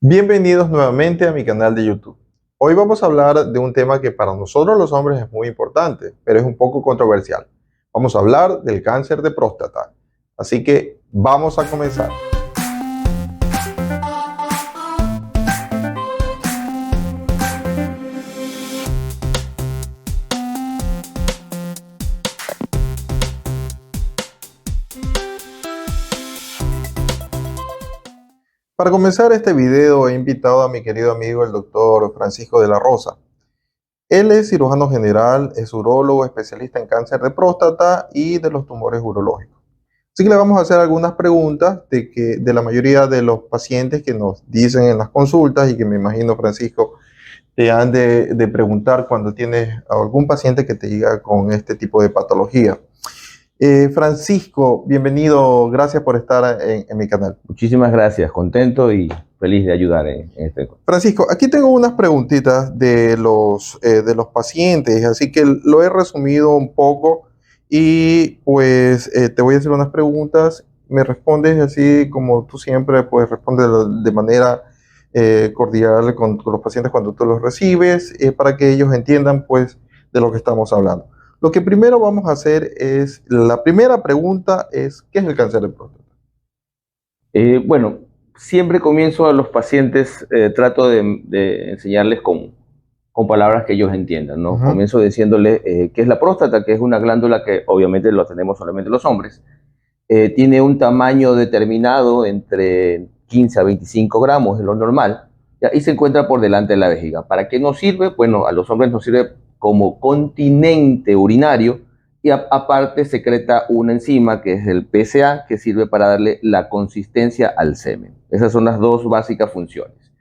Bienvenidos nuevamente a mi canal de YouTube. Hoy vamos a hablar de un tema que para nosotros los hombres es muy importante, pero es un poco controversial. Vamos a hablar del cáncer de próstata. Así que vamos a comenzar. Para comenzar este video he invitado a mi querido amigo el doctor Francisco de la Rosa. Él es cirujano general, es urólogo, especialista en cáncer de próstata y de los tumores urológicos. Así que le vamos a hacer algunas preguntas de la mayoría de los pacientes que nos dicen en las consultas y que me imagino, Francisco, te han de preguntar cuando tienes a algún paciente que te llega con este tipo de patología. Francisco, bienvenido, gracias por estar en mi canal. Muchísimas gracias, contento y feliz de ayudar en este. Francisco, aquí tengo unas preguntitas de los pacientes, así que lo he resumido un poco y pues te voy a hacer unas preguntas, me respondes así como tú siempre, pues responde de manera cordial con los pacientes cuando tú los recibes, para que ellos entiendan pues de lo que estamos hablando. Lo que primero vamos a hacer es, la primera pregunta es, ¿qué es el cáncer de próstata? Bueno, siempre comienzo a los pacientes, trato de enseñarles con palabras que ellos entiendan, ¿no? Comienzo diciéndoles qué es la próstata, que es una glándula que obviamente lo tenemos solamente los hombres. Tiene un tamaño determinado entre 15 a 25 gramos, es lo normal, ¿ya? Y se encuentra por delante de la vejiga. ¿Para qué nos sirve? Bueno, a los hombres nos sirve como continente urinario y aparte secreta una enzima que es el PSA, que sirve para darle la consistencia al semen. Esas son las dos básicas funciones.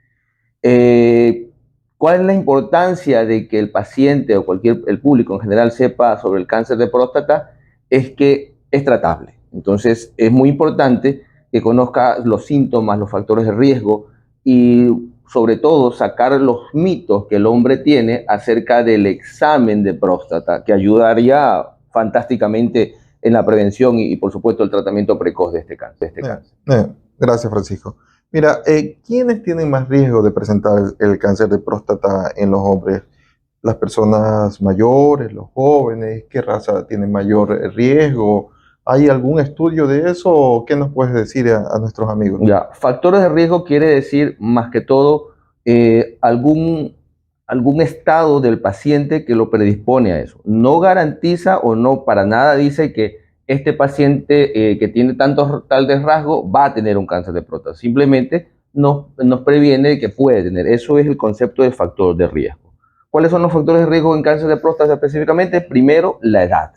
¿Cuál es la importancia de que el paciente o el público en general sepa sobre el cáncer de próstata? Es que es tratable. Entonces es muy importante que conozca los síntomas, los factores de riesgo y sobre todo sacar los mitos que el hombre tiene acerca del examen de próstata, que ayudaría fantásticamente en la prevención y por supuesto el tratamiento precoz de este cáncer. Gracias, Francisco. Mira, ¿quiénes tienen más riesgo de presentar el cáncer de próstata en los hombres? ¿Las personas mayores, los jóvenes? ¿Qué raza tiene mayor riesgo? ¿Hay algún estudio de eso o qué nos puedes decir a nuestros amigos? Ya, factores de riesgo quiere decir más que todo algún estado del paciente que lo predispone a eso. No garantiza o no para nada dice que este paciente que tiene tal de rasgo va a tener un cáncer de próstata. Simplemente nos previene de que puede tener. Eso es el concepto de factor de riesgo. ¿Cuáles son los factores de riesgo en cáncer de próstata específicamente? Primero, la edad.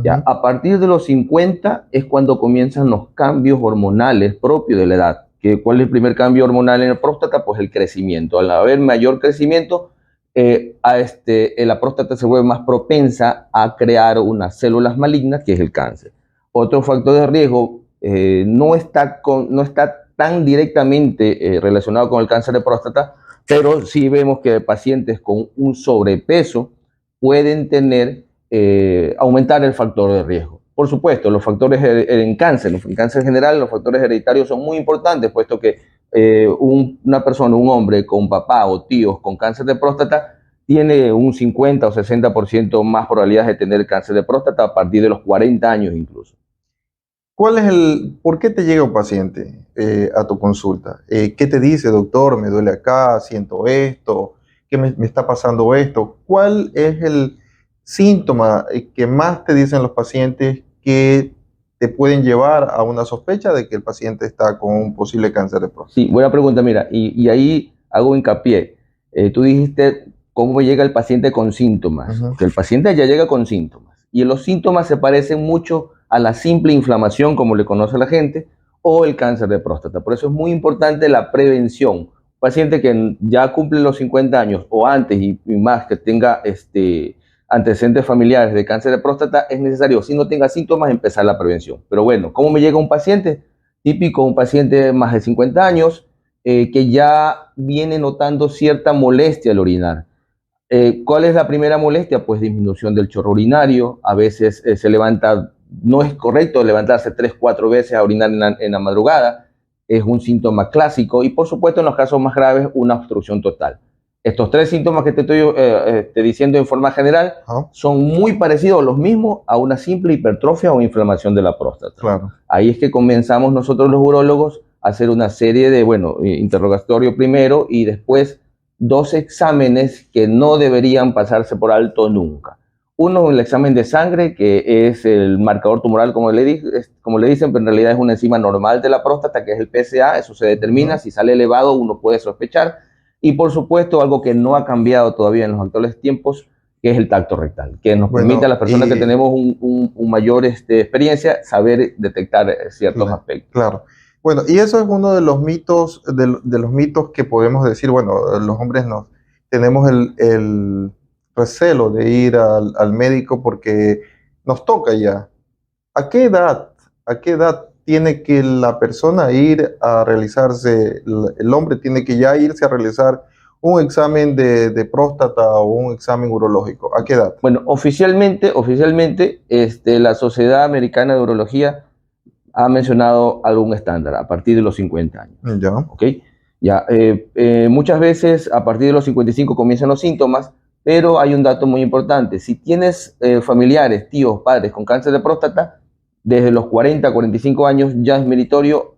¿Ya? A partir de los 50 es cuando comienzan los cambios hormonales propios de la edad. ¿Cuál es el primer cambio hormonal en la próstata? Pues el crecimiento. Al haber mayor crecimiento, la próstata se vuelve más propensa a crear unas células malignas, que es el cáncer. Otro factor de riesgo no está tan directamente relacionado con el cáncer de próstata, pero sí vemos que pacientes con un sobrepeso pueden aumentar el factor de riesgo. Por supuesto, los factores en cáncer general, los factores hereditarios son muy importantes, puesto que una persona, un hombre con papá o tíos con cáncer de próstata tiene un 50 o 60% más probabilidades de tener cáncer de próstata a partir de los 40 años incluso. ¿Por qué te llega un paciente a tu consulta? ¿Qué te dice, doctor? Me duele acá, siento esto, ¿qué me está pasando esto? ¿Cuál es el síntoma que más te dicen los pacientes que te pueden llevar a una sospecha de que el paciente está con un posible cáncer de próstata? Sí, buena pregunta, mira, y ahí hago hincapié. Tú dijiste cómo llega el paciente con síntomas, porque el paciente ya llega con síntomas, y los síntomas se parecen mucho a la simple inflamación, como le conoce la gente, o el cáncer de próstata. Por eso es muy importante la prevención. Un paciente que ya cumple los 50 años o antes y más que tenga antecedentes familiares de cáncer de próstata, es necesario, si no tenga síntomas, empezar la prevención. Pero bueno, ¿cómo me llega un paciente? Típico, un paciente de más de 50 años que ya viene notando cierta molestia al orinar. ¿Cuál es la primera molestia? Pues disminución del chorro urinario. A veces se levanta, no es correcto levantarse 3, 4 veces a orinar en la madrugada. es un síntoma clásico y, por supuesto, en los casos más graves, una obstrucción total. Estos tres síntomas que te estoy diciendo en forma general Ajá, son muy parecidos, los mismos, a una simple hipertrofia o inflamación de la próstata. claro. Ahí es que comenzamos nosotros los urólogos a hacer una serie de, bueno, interrogatorio primero y después dos exámenes que no deberían pasarse por alto nunca. Uno, el examen de sangre, que es el marcador tumoral, como le dicen, pero en realidad es una enzima normal de la próstata, que es el PSA. Eso se determina. Si sale elevado, uno puede sospechar. Y por supuesto, algo que no ha cambiado todavía en los actuales tiempos, que es el tacto rectal, que nos permite a Bueno, las personas que tenemos un mayor experiencia saber detectar ciertos aspectos. claro. Bueno, y eso es uno de los mitos, de los mitos que podemos decir, bueno, los hombres no tenemos el recelo de ir al médico porque nos toca ya. ¿A qué edad, a qué edad tiene que la persona ir a realizarse, el hombre tiene que ya irse a realizar un examen de próstata o un examen urológico? ¿A qué edad? Bueno, oficialmente, la Sociedad Americana de Urología ha mencionado algún estándar a partir de los 50 años. Ya, ¿Ok? Ya, muchas veces a partir de los 55 comienzan los síntomas, pero hay un dato muy importante. Si tienes familiares, tíos, padres con cáncer de próstata, desde los 40 a 45 años ya es meritorio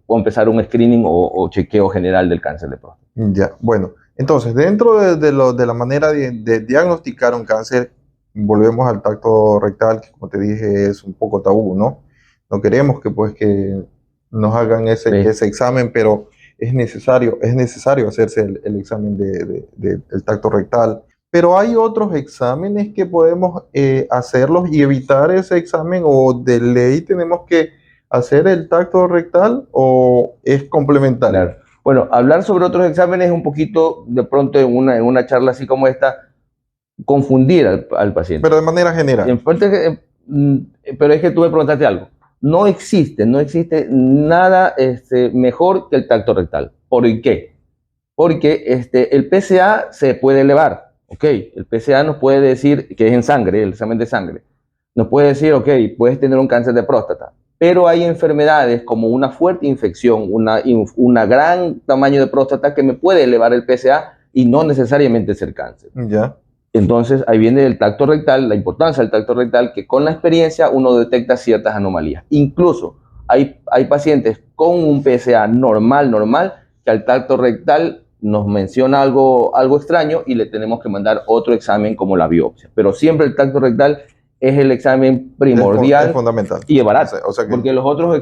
empezar un screening o chequeo general del cáncer de próstata. ya. Bueno, entonces, dentro de la manera de diagnosticar un cáncer, volvemos al tacto rectal, que como te dije es un poco tabú, ¿no? No queremos que pues que nos hagan ¿Ves? ese examen, pero es necesario hacerse el examen del tacto rectal. Pero hay otros exámenes que podemos hacerlos y evitar ese examen, o de ley tenemos que hacer el tacto rectal, o es complementario. Claro. Bueno, hablar sobre otros exámenes es un poquito, de pronto en una charla así como esta, confundir al paciente. Pero de manera general. Pero es que tú me preguntaste algo. No existe nada mejor que el tacto rectal. ¿Por qué? Porque el PSA se puede elevar, ¿ok? El PSA nos puede decir, que es en sangre, el examen de sangre, nos puede decir, ok, puedes tener un cáncer de próstata, pero hay enfermedades como una fuerte infección, una gran tamaño de próstata que me puede elevar el PSA y no necesariamente ser cáncer. Ya. Entonces, ahí viene el tacto rectal, la importancia del tacto rectal, que con la experiencia uno detecta ciertas anomalías. Incluso hay pacientes con un PSA normal, que al tacto rectal nos menciona algo extraño y le tenemos que mandar otro examen como la biopsia. Pero siempre el tacto rectal es el examen primordial Es fundamental. y es barato. O sea que, Porque los otros,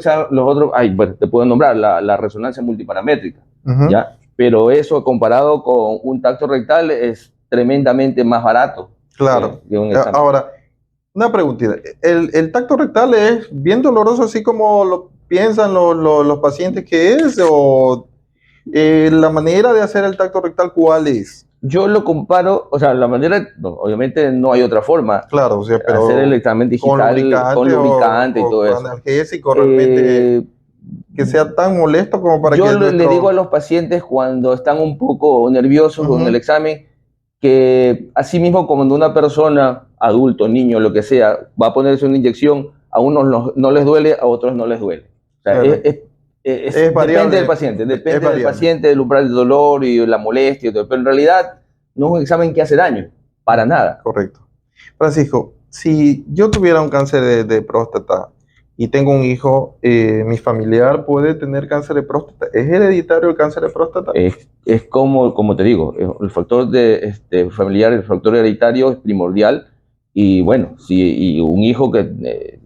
bueno, te puedo nombrar la resonancia multiparamétrica, ujú, ¿ya? Pero eso comparado con un tacto rectal es tremendamente más barato claro. que un examen. Ahora, una preguntita. ¿El tacto rectal es bien doloroso así como lo piensan los pacientes que es? ¿O la manera de hacer el tacto rectal cuál es? Yo lo comparo, o sea, la manera, no, obviamente no hay otra forma, Claro, o sea, hacer el pero examen con digital con lubricante lubricante y o todo con eso. analgésico realmente Eh, que sea tan molesto como para yo que le digo a nuestro... los pacientes cuando están un poco nerviosos con el Ujú, examen, que así mismo como cuando una persona, adulto, niño, lo que sea, va a ponerse una inyección, a unos no les duele, a otros no les duele. O sea, correcto. Es depende del variable, paciente, es depende del variable. paciente, del umbral del dolor y la molestia y todo, pero en realidad no es un examen que hace daño, para nada. Correcto. Francisco, si yo tuviera un cáncer de próstata y tengo un hijo, ¿mi familiar puede tener cáncer de próstata? ¿Es hereditario el cáncer de próstata? Es como te digo, el factor familiar, el factor hereditario es primordial. Y bueno, si un hijo que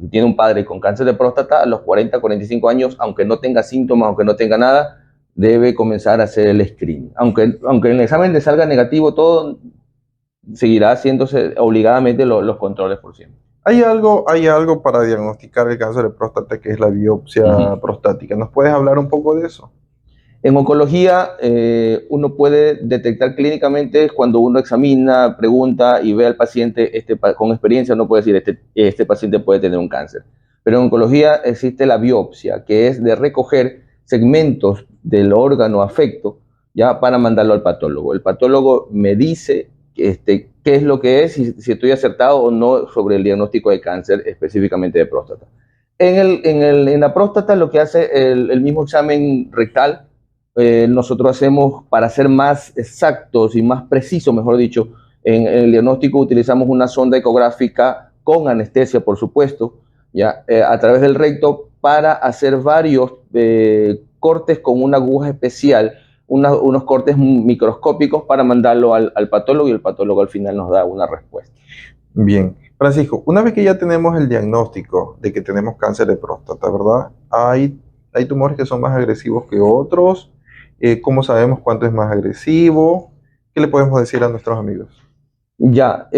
tiene un padre con cáncer de próstata a los 40, 45 años, aunque no tenga síntomas, aunque no tenga nada, debe comenzar a hacer el screening. Aunque en el examen le salga negativo todo, seguirá haciéndose obligadamente los controles por siempre. Hay algo para diagnosticar el cáncer de próstata que es la biopsia Ujú. prostática. ¿Nos puedes hablar un poco de eso? En oncología, uno puede detectar clínicamente cuando uno examina, pregunta y ve al paciente con experiencia, uno puede decir, este paciente puede tener un cáncer. Pero en oncología existe la biopsia, que es de recoger segmentos del órgano afecto ya para mandarlo al patólogo. El patólogo me dice qué es lo que es y si estoy acertado o no sobre el diagnóstico de cáncer, específicamente de próstata. En la próstata lo que hace el mismo examen rectal, nosotros hacemos, para ser más exactos y más precisos, mejor dicho, en el diagnóstico utilizamos una sonda ecográfica con anestesia, por supuesto, ya, a través del recto para hacer varios cortes con una aguja especial, unos cortes microscópicos para mandarlo al patólogo y el patólogo al final nos da una respuesta. Bien. Francisco, una vez que ya tenemos el diagnóstico de que tenemos cáncer de próstata, ¿verdad? Hay tumores que son más agresivos que otros. ¿Cómo sabemos cuánto es más agresivo? ¿Qué le podemos decir a nuestros amigos? Ya,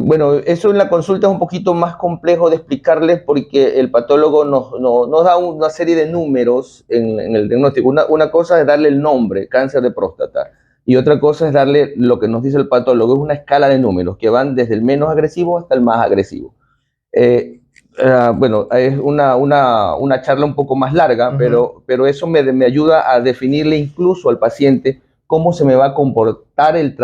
bueno, eso en la consulta es un poquito más complejo de explicarles porque el patólogo nos da una serie de números en el diagnóstico. Una cosa es darle el nombre, cáncer de próstata, y otra cosa es darle lo que nos dice el patólogo, es una escala de números que van desde el menos agresivo hasta el más agresivo. Eh, bueno, es una charla un poco más larga, pero eso me ayuda a definirle incluso al paciente cómo se me va a comportar el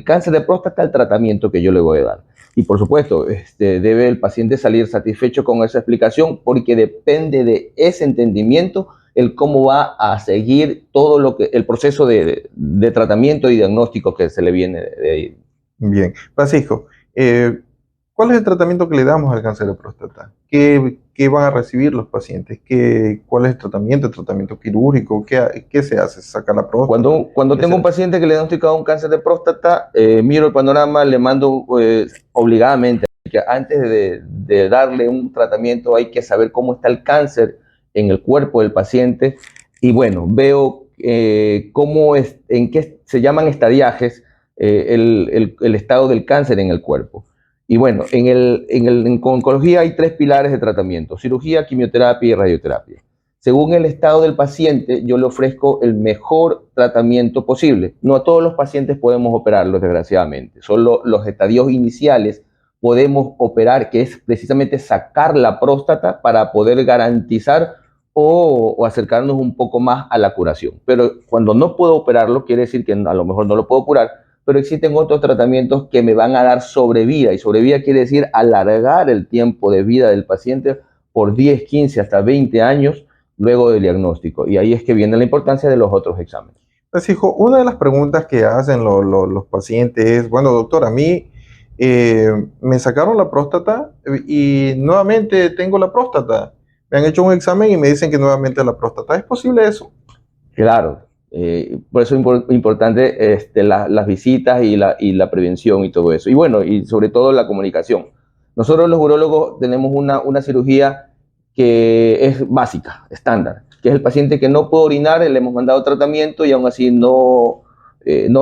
cáncer de próstata, el tratamiento que yo le voy a dar. Y por supuesto, debe el paciente salir satisfecho con esa explicación porque depende de ese entendimiento el cómo va a seguir todo el proceso de tratamiento y diagnóstico que se le viene de ahí. Bien. Francisco, ¿cuál es el tratamiento que le damos al cáncer de próstata? ¿Qué van a recibir los pacientes? ¿Cuál es el tratamiento? ¿El tratamiento quirúrgico? ¿Qué se hace? ¿Se saca la próstata? Cuando tengo un paciente que le he diagnosticado un cáncer de próstata, miro el panorama, le mando obligadamente que antes de darle un tratamiento hay que saber cómo está el cáncer en el cuerpo del paciente y bueno, veo en qué se llaman estadiajes el estado del cáncer en el cuerpo. Y bueno, en oncología hay 3 pilares de tratamiento: cirugía, quimioterapia y radioterapia. Según el estado del paciente, yo le ofrezco el mejor tratamiento posible. No a todos los pacientes podemos operarlos, desgraciadamente. Solo los estadios iniciales podemos operar, que es precisamente sacar la próstata para poder garantizar o acercarnos un poco más a la curación. Pero cuando no puedo operarlo, quiere decir que a lo mejor no lo puedo curar, pero existen otros tratamientos que me van a dar sobrevida, y sobrevida quiere decir alargar el tiempo de vida del paciente por 10, 15, hasta 20 años luego del diagnóstico. Y ahí es que viene la importancia de los otros exámenes. Francisco, una de las preguntas que hacen los pacientes es, bueno, doctor, a mí me sacaron la próstata y nuevamente tengo la próstata. Me han hecho un examen y me dicen que nuevamente la próstata. ¿Es posible eso? Claro, por eso es importante las visitas y la prevención y todo eso. Y bueno, y sobre todo la comunicación. Nosotros los urólogos tenemos una cirugía que es básica, estándar, que es el paciente que no puede orinar, le hemos mandado tratamiento y aún así no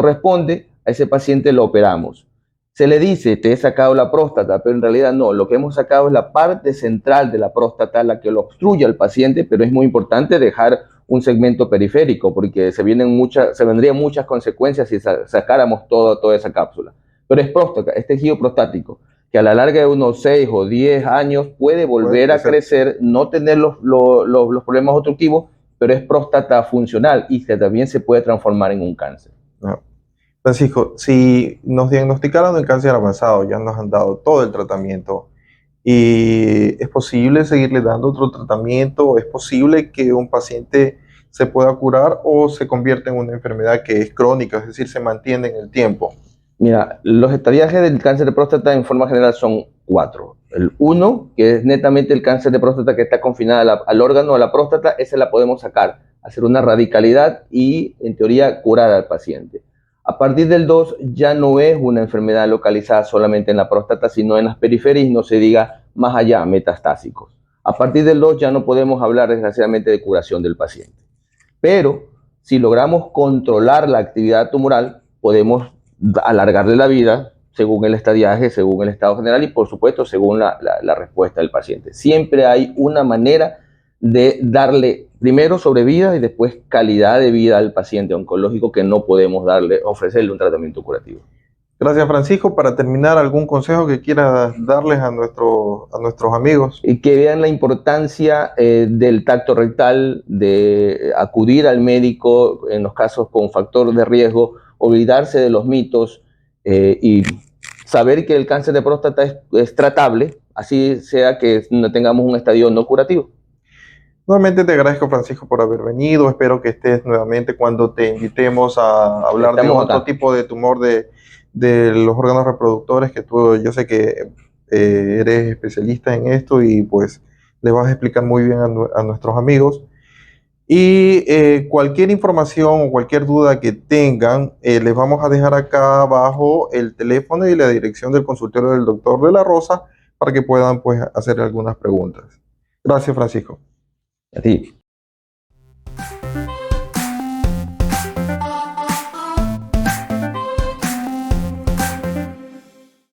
responde, a ese paciente lo operamos. Se le dice, te he sacado la próstata, pero en realidad no, lo que hemos sacado es la parte central de la próstata, la que lo obstruye al paciente, pero es muy importante dejar un segmento periférico, porque se vendrían muchas consecuencias si sacáramos toda esa cápsula. Pero es próstata, es tejido prostático, que a la larga de unos 6 o 10 años puede volver a crecer, no tener los problemas obstructivos, pero es próstata funcional y que también se puede transformar en un cáncer. No. Francisco, si nos diagnosticaron el cáncer avanzado, ya nos han dado todo el tratamiento, ¿y es posible seguirle dando otro tratamiento? ¿Es posible que un paciente se pueda curar o se convierta en una enfermedad que es crónica, es decir, se mantiene en el tiempo? Mira, los estadiajes del cáncer de próstata en forma general son 4. El 1, que es netamente el cáncer de próstata que está confinada al órgano, a la próstata, esa la podemos sacar, hacer una radicalidad y, en teoría, curar al paciente. A partir del 2 ya no es una enfermedad localizada solamente en la próstata, sino en las periferias, y no se diga más allá, metastásicos. A partir del 2 ya no podemos hablar, desgraciadamente, de curación del paciente. Pero si logramos controlar la actividad tumoral, podemos alargarle la vida según el estadiaje, según el estado general y por supuesto según la respuesta del paciente. Siempre hay una manera de darle primero sobrevida y después calidad de vida al paciente oncológico que no podemos ofrecerle un tratamiento curativo. Gracias, Francisco. Para terminar, ¿algún consejo que quieras darles a nuestros amigos? Y que vean la importancia del tacto rectal, de acudir al médico en los casos con factor de riesgo, olvidarse de los mitos y saber que el cáncer de próstata es tratable, así sea que no tengamos un estadio no curativo. Nuevamente te agradezco, Francisco, por haber venido. Espero que estés nuevamente cuando te invitemos a hablar de Estamos otro acá. tipo de tumor de los órganos reproductores, que tú, yo sé que eres especialista en esto y pues le vas a explicar muy bien a nuestros amigos. Y cualquier información o cualquier duda que tengan, les vamos a dejar acá abajo el teléfono y la dirección del consultorio del doctor de la Rosa para que puedan pues hacer algunas preguntas. Gracias, Francisco. A ti.